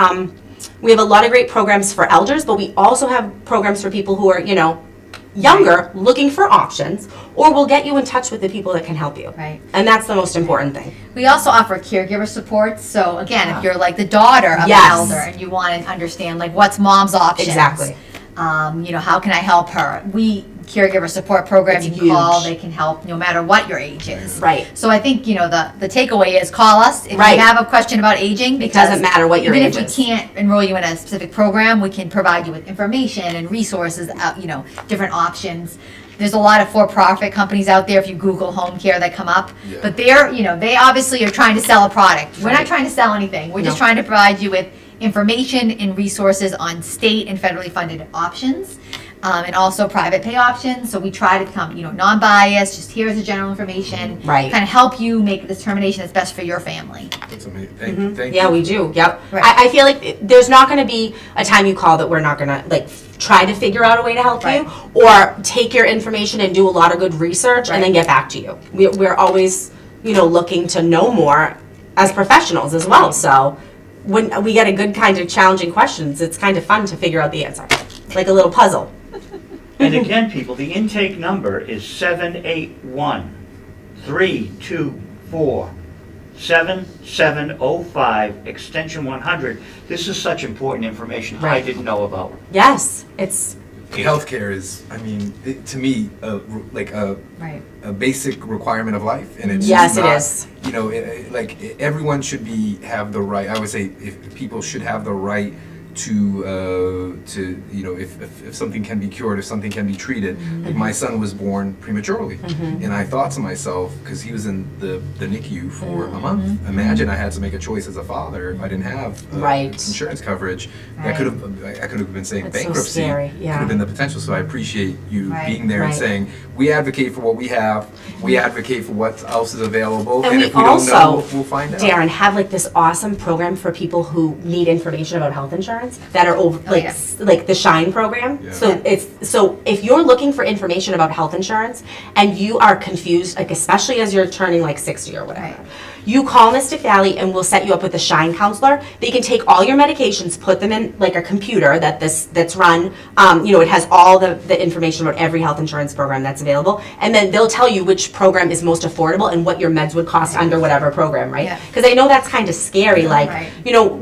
programs for elders, but we also have programs for people who are, younger, looking for options, or we'll get you in touch with the people that can help you. Right. And that's the most important thing. We also offer caregiver support. So again, if you're like the daughter of Yes. an elder and you want to understand what's mom's options. Exactly. How can I help her? Caregiver support program, It's you can call, huge. they can help no matter what your age is. Right. So I think, the takeaway is call us if Right. you have a question about aging. It doesn't matter what your even age if is. we can't enroll you in a specific program, we can provide you with information and resources, different options. There's a lot of for-profit companies out there, if you Google home care, that come up. Yeah. But they obviously are trying to sell a product. We're not trying to sell anything. We're just No. trying to provide you with information and resources on state and federally funded options. And also private pay options. So we try to become, non-biased, just here's the general information. Right. Kind of help you make the determination that's best for your family. That's amazing. Thank Yeah, you. we do. Yep. Right. I feel like there's not going to be a time you call that we're not going to try to figure out a way to help Right. you, or take your information and do a lot of good research and then Right. get back to you. We're always, looking to know more as professionals as well. So when we get a good kind of challenging questions, it's kind of fun to figure out the answer, like a little puzzle. And again, people, the intake number is 781-324-7705, extension 100. This is such important information I Right. didn't know about. Yes, it's Healthcare is, to me, Right. a basic requirement of life, and it's Yes, just it not, is. everyone should have the right. I would say if people should have the right to if something can be cured, if something can be treated. Like my son was born prematurely, and I thought to myself, because he was in the NICU for a month. Imagine I had to make a choice as a father if I didn't have Right. insurance coverage. Right. I could have been saying That's so bankruptcy. scary, yeah. Could have been the potential. So I appreciate you Right. being there and Right. saying we advocate for what we have. We advocate for what else is available, And we if we don't also, know, we'll find out. Darren, have this awesome program for people who need information about health insurance. insurance that are over, like, yeah. like the Shine program. Yeah. So if you're looking for information about health insurance and you are confused, like especially as you're turning like 60 or whatever, Right. you call Mystic Valley and we'll set you up with a Shine counselor. They can take all your medications, put them in like a computer that's run. It has all the information about every health insurance program that's available, and then they'll tell you which program is most affordable and what your meds would cost under whatever program, right? Yeah. Because I know that's kind of scary. Like, Right.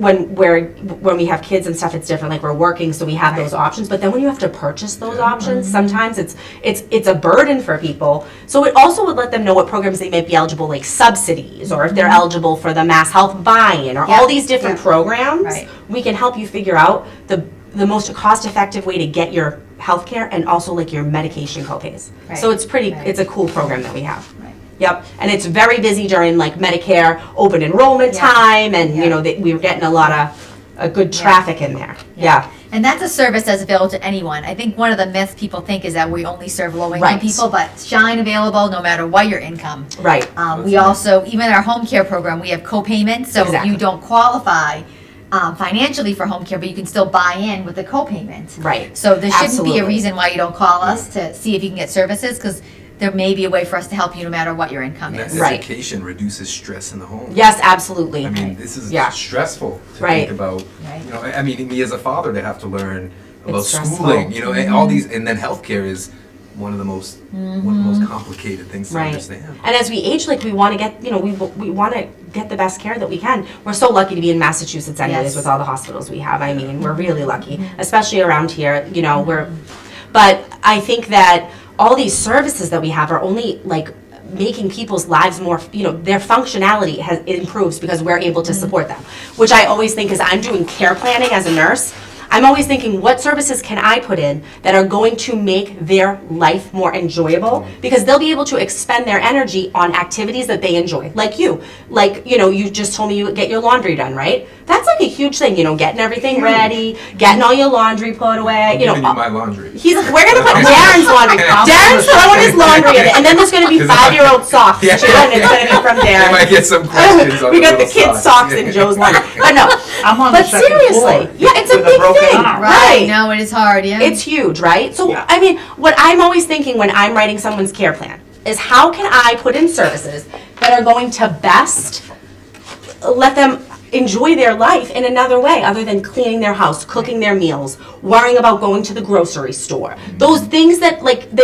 when we have kids and stuff, it's different. Like we're working, so we have those options. But then when you have to purchase those options, sometimes it's a burden for people. So it also would let them know what programs they might be eligible, like subsidies, or if they're eligible for the Mass Health buy-in, or all these different programs. Right. We can help you figure out the most cost-effective way to get your health care and also like your medication copays. Right. So it's Right. it's a cool program that we have. Right. Yep, and it's very busy during like Medicare open enrollment Yeah. time, and Yeah. we were getting a lot of good traffic in there. Yeah. And that's a service that's available to anyone. I think one of the myths people think is that we only serve low-income Right. people, but Shine available no matter what your income. Right. We also, even our home care program, we have co-payments, so if Exactly. you don't qualify financially for home care, but you can still buy in with the co-payment. Right. So there shouldn't be Absolutely. a reason why you don't call us to see if you can get services, because there may be a way for us to help you no matter what your income And that is. Right. education reduces stress in the home. Yes, absolutely. I mean, this is Yeah. stressful to Right. think about. Right. You know, I mean, me as a father to have to learn about It's stressful. schooling. You know, and all these, and then healthcare is one of the most complicated things to Right. understand. And as we age, like we want to get, we want to get the best care that we can. We're so lucky to be in Massachusetts anyways Yes. with all the hospitals we have. I mean, we're really lucky, especially around here, but I think that all these services that we have are only like making people's lives more, their functionality it improves because we're able to support them, which I always think is I'm doing care planning as a nurse. I'm always thinking, what services can I put in that are going to make their life more enjoyable? Because they'll be able to expend their energy on activities that they enjoy. Like you. Like, you just told me you get your laundry done, right? That's like a huge thing, getting everything ready, getting all your laundry put away, I'm giving you my laundry. We're gonna put Darren's laundry. Darren's throwing his laundry in it, and then there's gonna be 5-year-old socks too, Yeah. and it's gonna be from I Darren. might get some questions on We got the little kids' socks in Joe's laundry. But no, I'm on but the second seriously, floor yeah, it's a with a big broken thing, arm. right? No, it is hard, yeah. It's huge, right? So, Yeah. I mean, what I'm always thinking when I'm writing someone's care plan is how can I put in services that are going to best let them enjoy their life in another way other than cleaning their house, cooking their meals, worrying about going to the grocery store. Those things that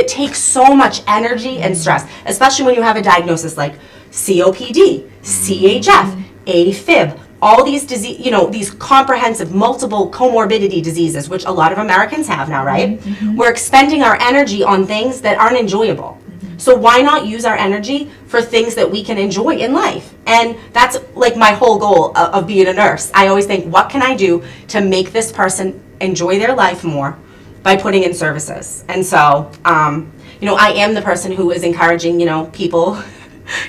take so much energy and stress, especially when you have a diagnosis like COPD, CHF, AFib, all these disease, these comprehensive multiple comorbidity diseases, which a lot of Americans have now, right? We're expending our energy on things that aren't enjoyable. So why not use our energy for things that we can enjoy in life? And that's like my whole goal of being a nurse. I always think, what can I do to make this person enjoy their life more by putting in services? And so, I am the person who is encouraging, people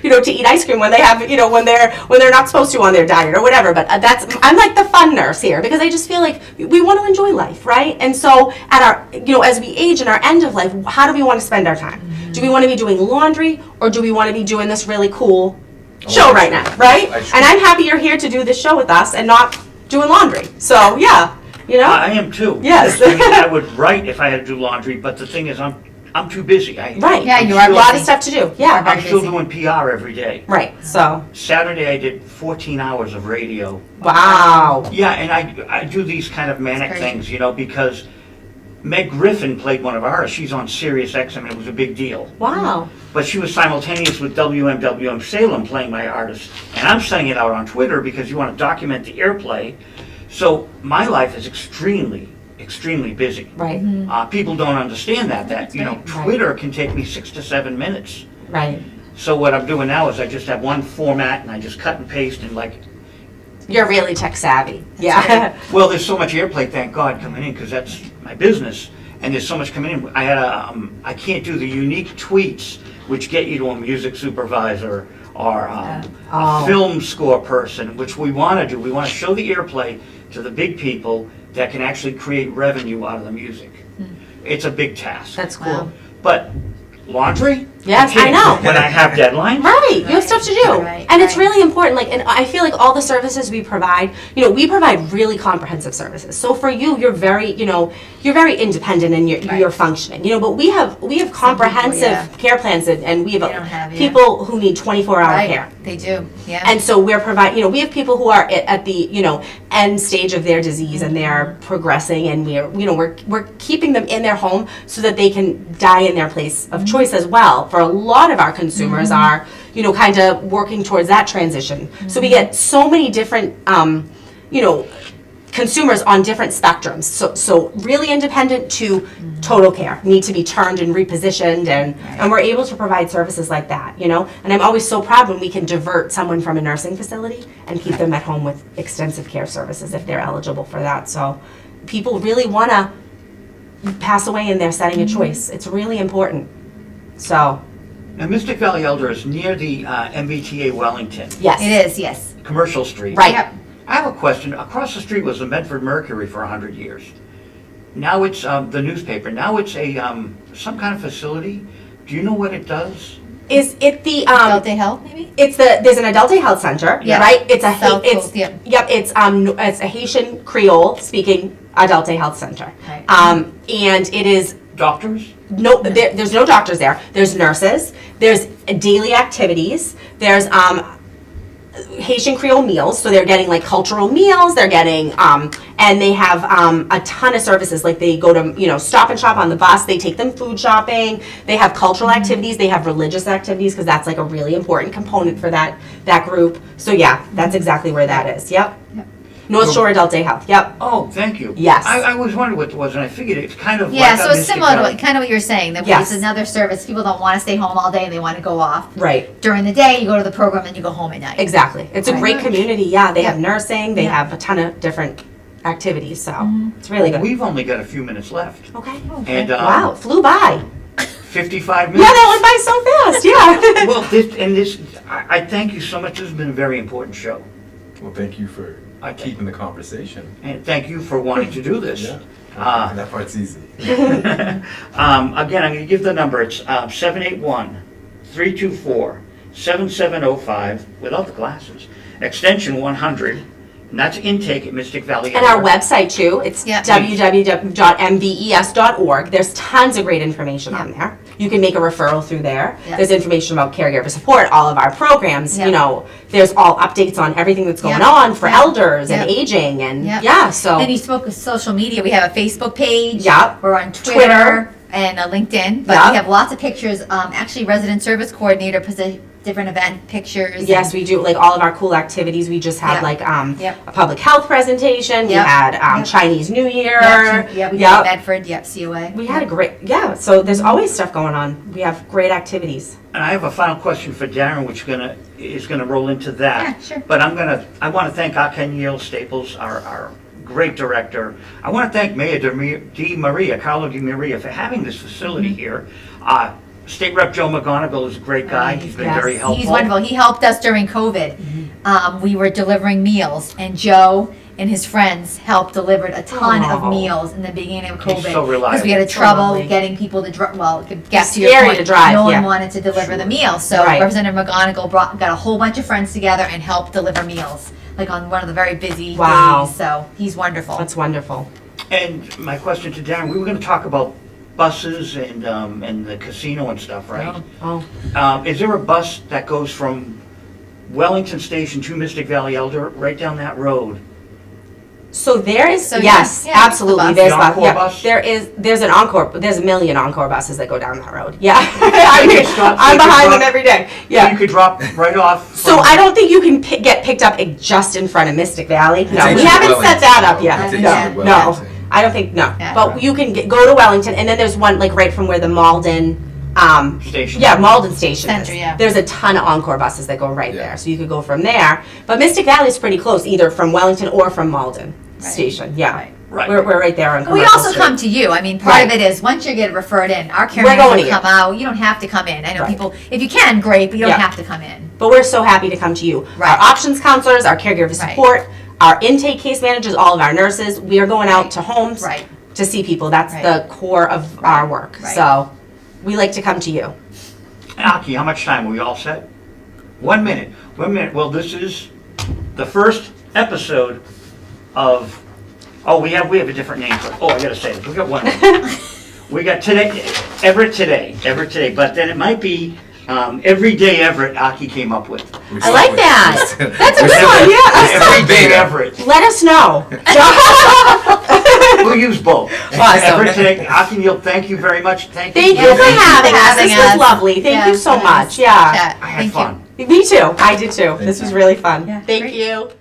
to eat ice cream when they have, when they're not supposed to on their diet or whatever. But I'm like the fun nurse here because I just feel like we want to enjoy life, right? And so at our, as we age in our end of life, how do we want to spend our time? Do we want to be doing laundry or do we want to be doing this really cool show right now, right? And I'm happy you're here to do this show with us and not doing laundry. So yeah, I am too. Yes. I mean, I would write if I had to do laundry, but the thing is, I'm too busy. Right. Yeah, I'm you are A lot of busy. stuff to do. Yeah. I'm still busy. doing PR every day. Right. So Saturday I did 14 hours of radio. wow. Yeah, and I do these kind of manic crazy. things, because Meg Griffin played one of ours. She's on Sirius XM, and it was a big deal. Wow. But she was simultaneous with WMWM Salem playing my artist. And I'm sending it out on Twitter because you want to document the airplay. So my life is extremely busy. Right. People don't understand that right. Twitter can take me 6 to 7 minutes. Right. So what I'm doing now is I just have one format and I just cut and paste and You're really tech savvy. Yeah. well, there's so much airplay, thank God, coming in because that's my business. And there's so much coming in. I can't do the unique tweets which get you to a music supervisor or a film score person, which we want to do. We want to show the airplay to the big people that can actually create revenue out of the music. It's a big task. That's cool. But laundry, Yes, I know. When I have deadlines? Right, you have stuff to do. Right, And it's right. really important, like, and I feel like all the services we provide, we provide really comprehensive services. So for you, you're very independent and you're Right. functioning, but we have comprehensive yeah. care plans and we They don't have have, yeah. people who need 24-hour Right, care. they do, yeah. And so we're providing, we have people who are at the, end stage of their disease and they're progressing and we're keeping them in their home so that they can die in their place of choice as well. For a lot of our consumers are, kind of working towards that transition. So we get so many different, consumers on different spectrums. So really independent to total care, need to be turned and repositioned, and we're able to provide services like that, And I'm always so proud when we can divert someone from a nursing facility and keep them at home with extensive care services if they're eligible for that. So people really want to pass away in their setting of choice. It's really important. So, Now, Mystic Valley Elder is near the MVTA Wellington, yes. It is, yes. Commercial Street. Right. Yep. I have a question. Across the street was the Medford Mercury for 100 years. Now it's the newspaper. Now it's a some kind of facility. Do you know what it does? Is it the Adult Day Health, maybe? there's an adult day health center, Yeah. right? It's a South it's Coast, yep. it's a Haitian Creole speaking adult day health center. Right. And it is Doctors? there's no doctors there. There's nurses. There's daily activities. There's Haitian Creole meals, so they're getting like cultural meals. They're getting and they have a ton of services. Like they go to Stop and Shop on the bus. They take them food shopping. They have cultural activities. They have religious activities because that's like a really important component for that group. So yeah, that's exactly where that is. Yep. North Shore Adult Day Health. Yep. Oh, thank you. Yes. I was wondering what it was, and I figured it's kind of Yeah, like so a it's Mystic similar to Valley. kind of what you're saying, that Yes. it's another service. People don't want to stay home all day and they want to go off. Right. During the day, you go to the program and you go home at night. Exactly. It's a Right. great community. Yeah, they have Yep. nursing. They Yep. have a ton of different activities. So it's really good. We've only got a few minutes left. Okay. And Wow, it flew by. 55 Yeah, minutes. that went by so fast. Yeah. Well, I thank you so much. This has been a very important show. Well, thank you for Okay. keeping the conversation. And thank you for wanting to do this. Yeah. That part's easy. Again, I'm going to give the number. It's 781-324-7705 without the glasses. Extension 100. And that's intake at Mystic Valley. And our website too, it's Yeah. www.mves.org. There's tons of great information on there. You can make a referral through there. Yeah. There's information about caregiver support, all of our programs, Yeah. there's all updates on everything that's going Yeah. on for Yeah. elders and Yeah. aging and Yeah. so And you spoke of social media. We have a Facebook page. Yep. We're on Twitter. Twitter and LinkedIn. But Yep. we have lots of pictures. Actually, resident service coordinator different event pictures. yes, we do like all of our cool activities. We just had Yeah. like Yep. a public health presentation. We Yep. had Yep. Chinese New Year. Yeah, we Yep. got Medford. Yep, COA. We had a great so there's always stuff going on. We have great activities. And I have a final question for Darren, which is gonna roll into that. Yeah, sure. But I want to thank Akinyele Staples, our great director. I want to thank Mayor Carlo Di Maria, for having this facility Mm-hmm. here. State Rep Joe McGonigal is a great guy. He's been Yes. very helpful. He's wonderful. He helped us during COVID. We were delivering meals, and Joe and his friends helped delivered a ton of Oh. meals in the beginning of He's COVID. so reliable. we had So trouble lovely. getting people to drive. Well, get to your Scary point. to drive, No yeah. one wanted to deliver the meals, so Right. Representative McGonigal got a whole bunch of friends together and helped deliver meals, like on one of the very busy Wow. days. So he's wonderful. That's wonderful. And my question to Darren, we were going to talk about buses and the casino and stuff, right? Oh. Is there a bus that goes from Wellington Station to Mystic Valley Elder right down that road? So there is, So, yes, yeah, absolutely. the bus. There's The bus, Encore yeah, bus? there's an Encore, there's a million Encore buses that go down that road. Yeah. You can stop- I'm you can behind drop- them every day. So you Yeah. could drop right off. So from- I don't think you can get picked up just in front of Mystic Valley. No, takes we you to haven't set that up Wellington, yet. though. It takes No, you to no. Wellington. I don't think, no. Yeah. But you can go to Wellington, and then there's one like right from where the Malden, Station. yeah, Malden Station Center, is. yeah. There's a ton of Encore buses that go right Yeah. there, so you could go from there. But Mystic Valley is pretty close, either from Wellington or from Malden Right. Station. Yeah, Right. Right. We're right there on. We Commercial also Street. come to you. I mean, part of it is once you get referred in, our care We're going managers to will come out. You don't have to come in. I know Right. people, if you can, great, but you don't Yeah. have to come in. But we're so happy to come to you. Right. Our options counselors, our caregiver Right. support, our intake case managers, all of our nurses. We are going out Right. to homes Right. to see people. That's Right. the core of our work. Right. So we like to come to you. Aki, how much time? Are we all set? 1 minute. 1 minute. Well, this is the first episode of, oh, we have a different name for it. Oh, I gotta say it. We got one. We got today, Everett Today, but then it might be Everyday Everett Aki came up with. I like that. That's a good one, yeah. Everyday Everett. Let us know. We'll use both. Awesome. Everett Today, Akinyele, thank you very much. Thank you. Thank you for having us. having This was us. lovely. Thank Yeah, you so nice much. Yeah. chat. I had Thank you. fun. Me too. I did too. This was really fun. Yeah, Thank great. you.